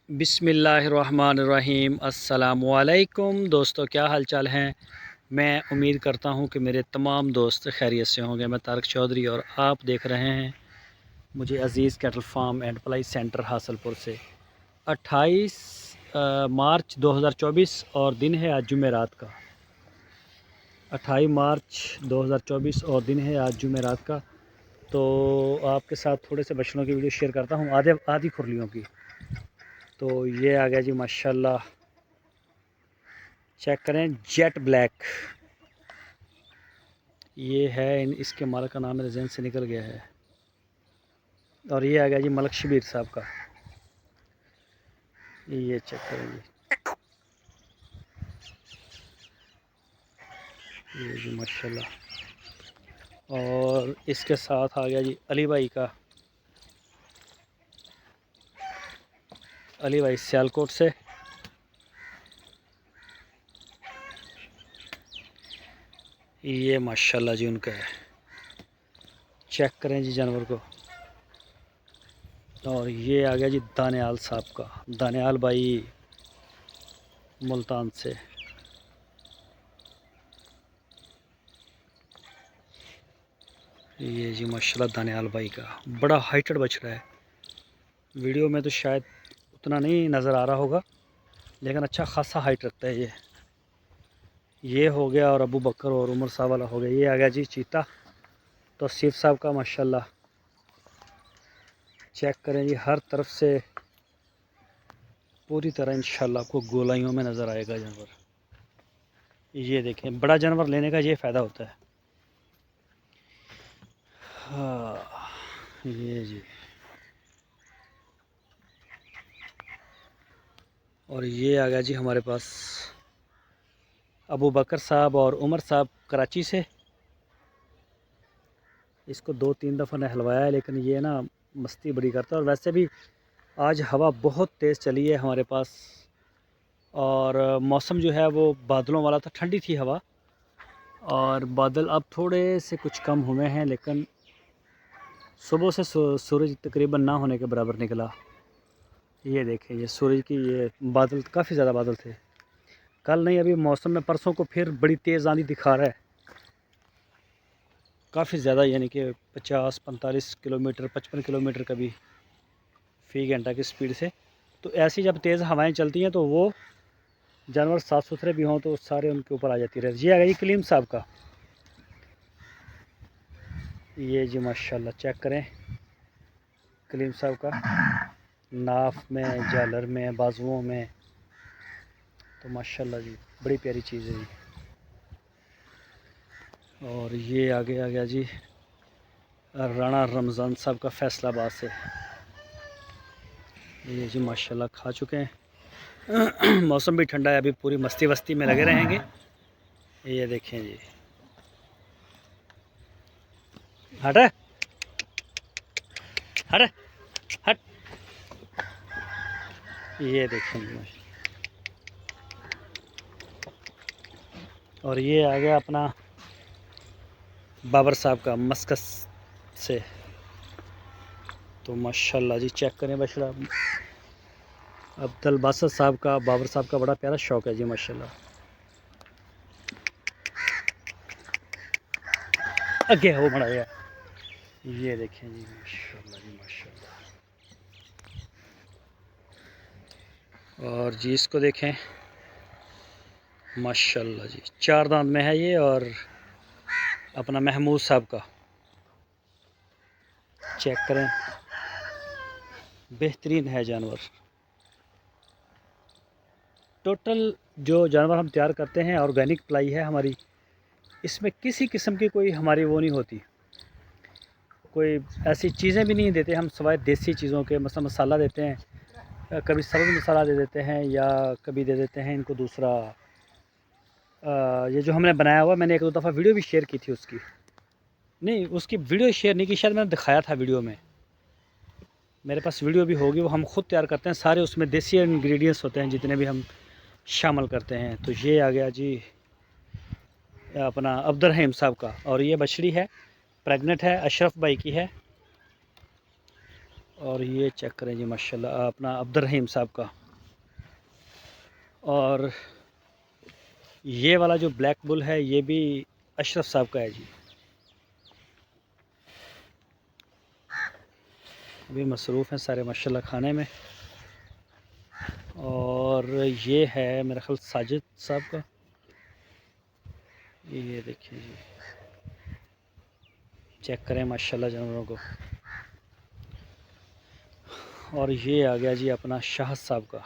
बिस्मिल्लाहिर्रहमानिर्रहीम। अस्सलामुअलैकुम दोस्तों, क्या हाल चाल हैं। मैं उम्मीद करता हूं कि मेरे तमाम दोस्त खैरियत से होंगे। मैं तारक चौधरी और आप देख रहे हैं मुझे अज़ीज़ कैटल फार्म एंड पलाई सेंटर हासलपुर से। 28 मार्च 2024 और दिन है आज जुमेरात का। 28 मार्च 2024 और दिन है आज जुमेरात का। तो आपके साथ थोड़े से बछड़ों की वीडियो शेयर करता हूँ, आधी खुरलियों की। तो ये आ गया जी माशाल्लाह, चेक करें, जेट ब्लैक। ये है इसके मालिक का नाम मेरे जहन से निकल गया है। और ये आ गया जी मलक शबीर साहब का। ये चेक करें जी, ये जी माशाल्लाह। और इसके साथ आ गया जी अली भाई का, अली भाई सियालकोट से। ये माशाल्लाह जी उनका है, चेक करें जी जानवर को। और ये आ गया जी दानियाल साहब का, दानियाल भाई मुल्तान से। ये जी माशाल्लाह दानियाल भाई का बड़ा हाइटेड बछड़ा है। वीडियो में तो शायद उतना नहीं नज़र आ रहा होगा, लेकिन अच्छा खासा हाइट रखता है ये हो गया। और अबू बकर और उमर साहब वाला हो गया। ये आ गया जी चीता तो सिफ साहब का माशाल्लाह। चेक करें जी, हर तरफ से पूरी तरह इंशाल्लाह आपको गोलाइयों में नज़र आएगा जानवर। ये देखें, बड़ा जानवर लेने का ये फ़ायदा होता है। हाँ, ये जी। और ये आ गया जी हमारे पास अबू बकर साहब और उमर साहब कराची से। इसको 2-3 दफ़ा नहलवाया है, लेकिन ये ना मस्ती बड़ी करता है। और वैसे भी आज हवा बहुत तेज़ चली है हमारे पास, और मौसम जो है वो बादलों वाला था, ठंडी थी हवा। और बादल अब थोड़े से कुछ कम हुए हैं, लेकिन सुबह से सूरज तकरीबन ना होने के बराबर निकला। ये देखें, ये सूरज की ये बादल, काफ़ी ज़्यादा बादल थे। कल नहीं, अभी मौसम में परसों को फिर बड़ी तेज़ आंधी दिखा रहा है, काफ़ी ज़्यादा, यानी कि 50-45 किलोमीटर, 55 किलोमीटर कभी फ़ी घंटा की स्पीड से। तो ऐसी जब तेज़ हवाएं चलती हैं तो वो जानवर साफ़ सुथरे भी हों तो सारे उनके ऊपर आ जाती रहती है। ये आ गया जी कलीम साहब का। ये जी माशाल्लाह, चेक करें कलीम साहब का, नाफ में, झालर में, बाजुओं में, तो माशाल्लाह जी बड़ी प्यारी चीज़ है जी। और ये आगे आ गया जी राणा रमज़ान साहब का फैसलाबाद से। ये जी माशाल्लाह खा चुके हैं। मौसम भी ठंडा है, अभी पूरी मस्ती वस्ती में लगे रहेंगे। ये देखें जी, हट हट हट। ये देखें जी, और ये आ गया अपना बाबर साहब का मस्कस से। तो माशाल्लाह जी, चेक करें बछड़ा अब्दुल बासत साहब का, बाबर साहब का बड़ा प्यारा शौक़ है जी माशाल्लाह। आगे हो बड़ा गया। ये देखें जी माशाल्लाह जी माशाल्लाह। और जी इसको देखें माशाल्लाह जी, 4 दांत में है ये। और अपना महमूद साहब का, चेक करें, बेहतरीन है जानवर। टोटल जो जानवर हम तैयार करते हैं ऑर्गेनिक पलाई है हमारी, इसमें किसी किस्म की कोई हमारी वो नहीं होती, कोई ऐसी चीज़ें भी नहीं देते हम सिवाय देसी चीज़ों के। मतलब मसाला देते हैं, कभी सरद मसाला दे देते हैं, या कभी दे देते हैं इनको दूसरा, ये जो हमने बनाया हुआ, मैंने 1-2 दफ़ा वीडियो भी शेयर की थी उसकी। नहीं, उसकी वीडियो शेयर नहीं की, शायद मैंने दिखाया था वीडियो में। मेरे पास वीडियो भी होगी, वो हम खुद तैयार करते हैं सारे, उसमें देसी इंग्रेडिएंट्स होते हैं जितने भी हम शामिल करते हैं। तो ये आ गया जी अपना अब्दुल रहीम साहब का। और ये बछड़ी है, प्रेग्नेंट है, अशरफ भाई की है। और ये चेक करें जी माशाल्लाह अपना अब्दुर्रहीम साहब का। और ये वाला जो ब्लैक बुल है ये भी अशरफ साहब का है जी। अभी मसरूफ़ हैं सारे माशाल्लाह खाने में। और ये है मेरा ख्याल साजिद साहब का। ये देखिए जी, चेक करें माशाल्लाह जानवरों को। और ये आ गया जी अपना शाह साहब का।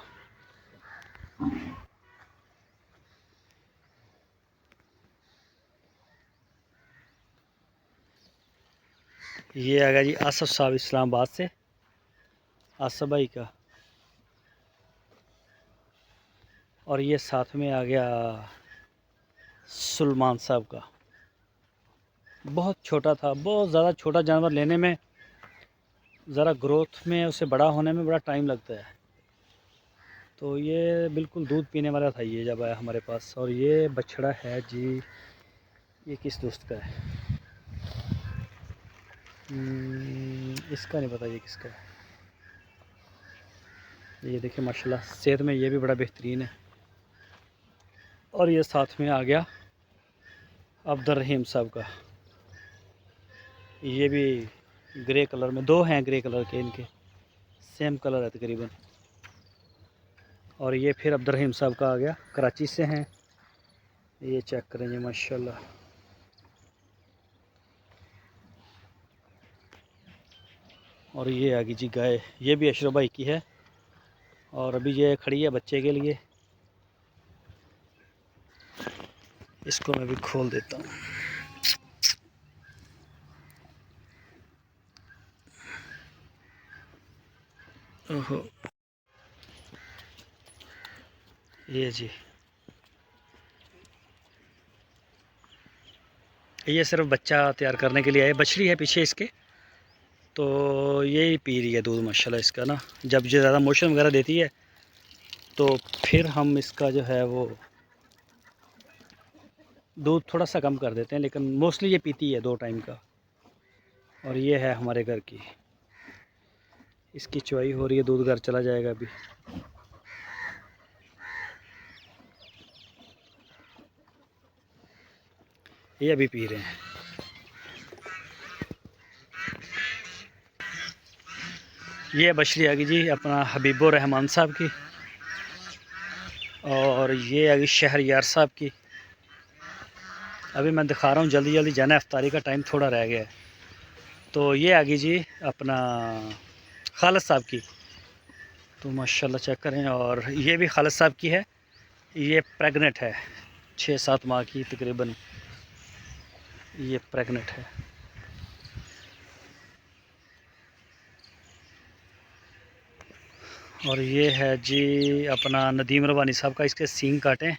ये आ गया जी आसफ़ साहब इस्लामाबाद से, आसफ़ भाई का। और ये साथ में आ गया सुलेमान साहब का। बहुत छोटा था, बहुत ज़्यादा छोटा जानवर लेने में, ज़रा ग्रोथ में, उसे बड़ा होने में बड़ा टाइम लगता है। तो ये बिल्कुल दूध पीने वाला था ये जब आया हमारे पास। और ये बछड़ा है जी, ये किस दोस्त का है, इसका नहीं पता ये किसका है। ये देखिए माशाल्लाह सेहत में ये भी बड़ा बेहतरीन है। और ये साथ में आ गया अब्दुर्रहीम साहब का। ये भी ग्रे कलर में, दो हैं ग्रे कलर के, इनके सेम कलर है तकरीबन। और ये फिर अब्दुर्रहीम साहब का आ गया, कराची से हैं। ये चेक करेंगे माशाल्लाह। और ये आ गई जी गाय, ये भी अशरफ भाई की है। और अभी ये खड़ी है बच्चे के लिए। इसको मैं भी खोल देता हूँ। ओहो, ये जी, ये सिर्फ बच्चा तैयार करने के लिए है। बछड़ी है पीछे इसके, तो यही पी रही है दूध माशाल्लाह इसका ना। जब ये ज़्यादा मोशन वगैरह देती है तो फिर हम इसका जो है वो दूध थोड़ा सा कम कर देते हैं, लेकिन मोस्टली ये पीती है 2 टाइम का। और ये है हमारे घर की, इसकी चुवाई हो रही है, दूध घर चला जाएगा अभी। ये अभी पी रहे हैं। ये बछड़ी आ गई जी अपना हबीबुर रहमान साहब की। और ये आ गई शहरयार साहब की। अभी मैं दिखा रहा हूँ, जल्दी जल्दी जाना है, इफ्तारी का टाइम थोड़ा रह गया है। तो ये आ गई जी अपना खालिद साहब की। तो माशाल्लाह चेक करें। और ये भी खालिद साहब की है। ये प्रेग्नेंट है, 6-7 माह की तकरीबन ये प्रेग्नेंट है। और ये है जी अपना नदीम रवानी साहब का। इसके सींग काटें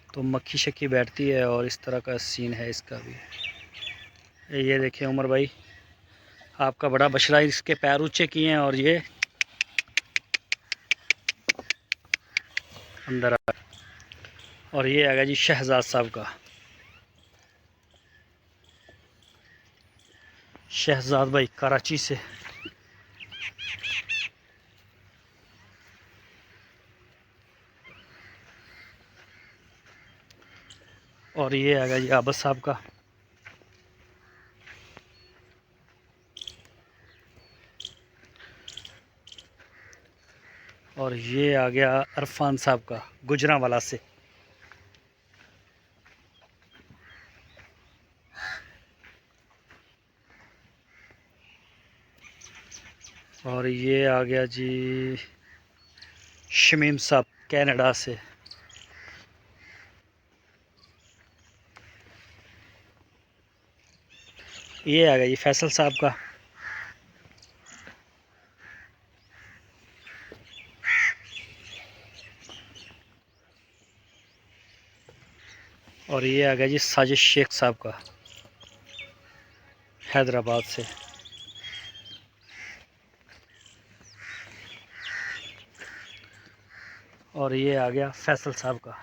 तो मक्खी शक्की बैठती है, और इस तरह का सीन है इसका भी। ये देखिए उमर भाई, आपका बड़ा बछड़ा, इसके पैर ऊंचे किए हैं और ये अंदर आ। और ये आ गया जी शहजाद साहब का, शहजाद भाई कराची से। और ये आ गया जी आबद साहब का। और ये आ गया अरफान साहब का गुजरांवाला से। और ये आ गया जी शमीम साहब कनाडा से। ये आ गया जी फैसल साहब का। और ये आ गया जी साजिद शेख साहब का, हैदराबाद से। और ये आ गया फैसल साहब का।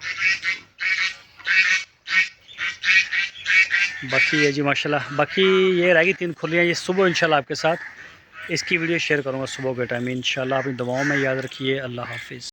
बाकी है जी माशाल्लाह, बाकी ये रहेगी 3 खुलियाँ, ये सुबह इंशाल्लाह आपके साथ इसकी वीडियो शेयर करूँगा सुबह के टाइम। इंशाल्लाह अपनी दुआओं में याद रखिए। अल्लाह हाफिज़।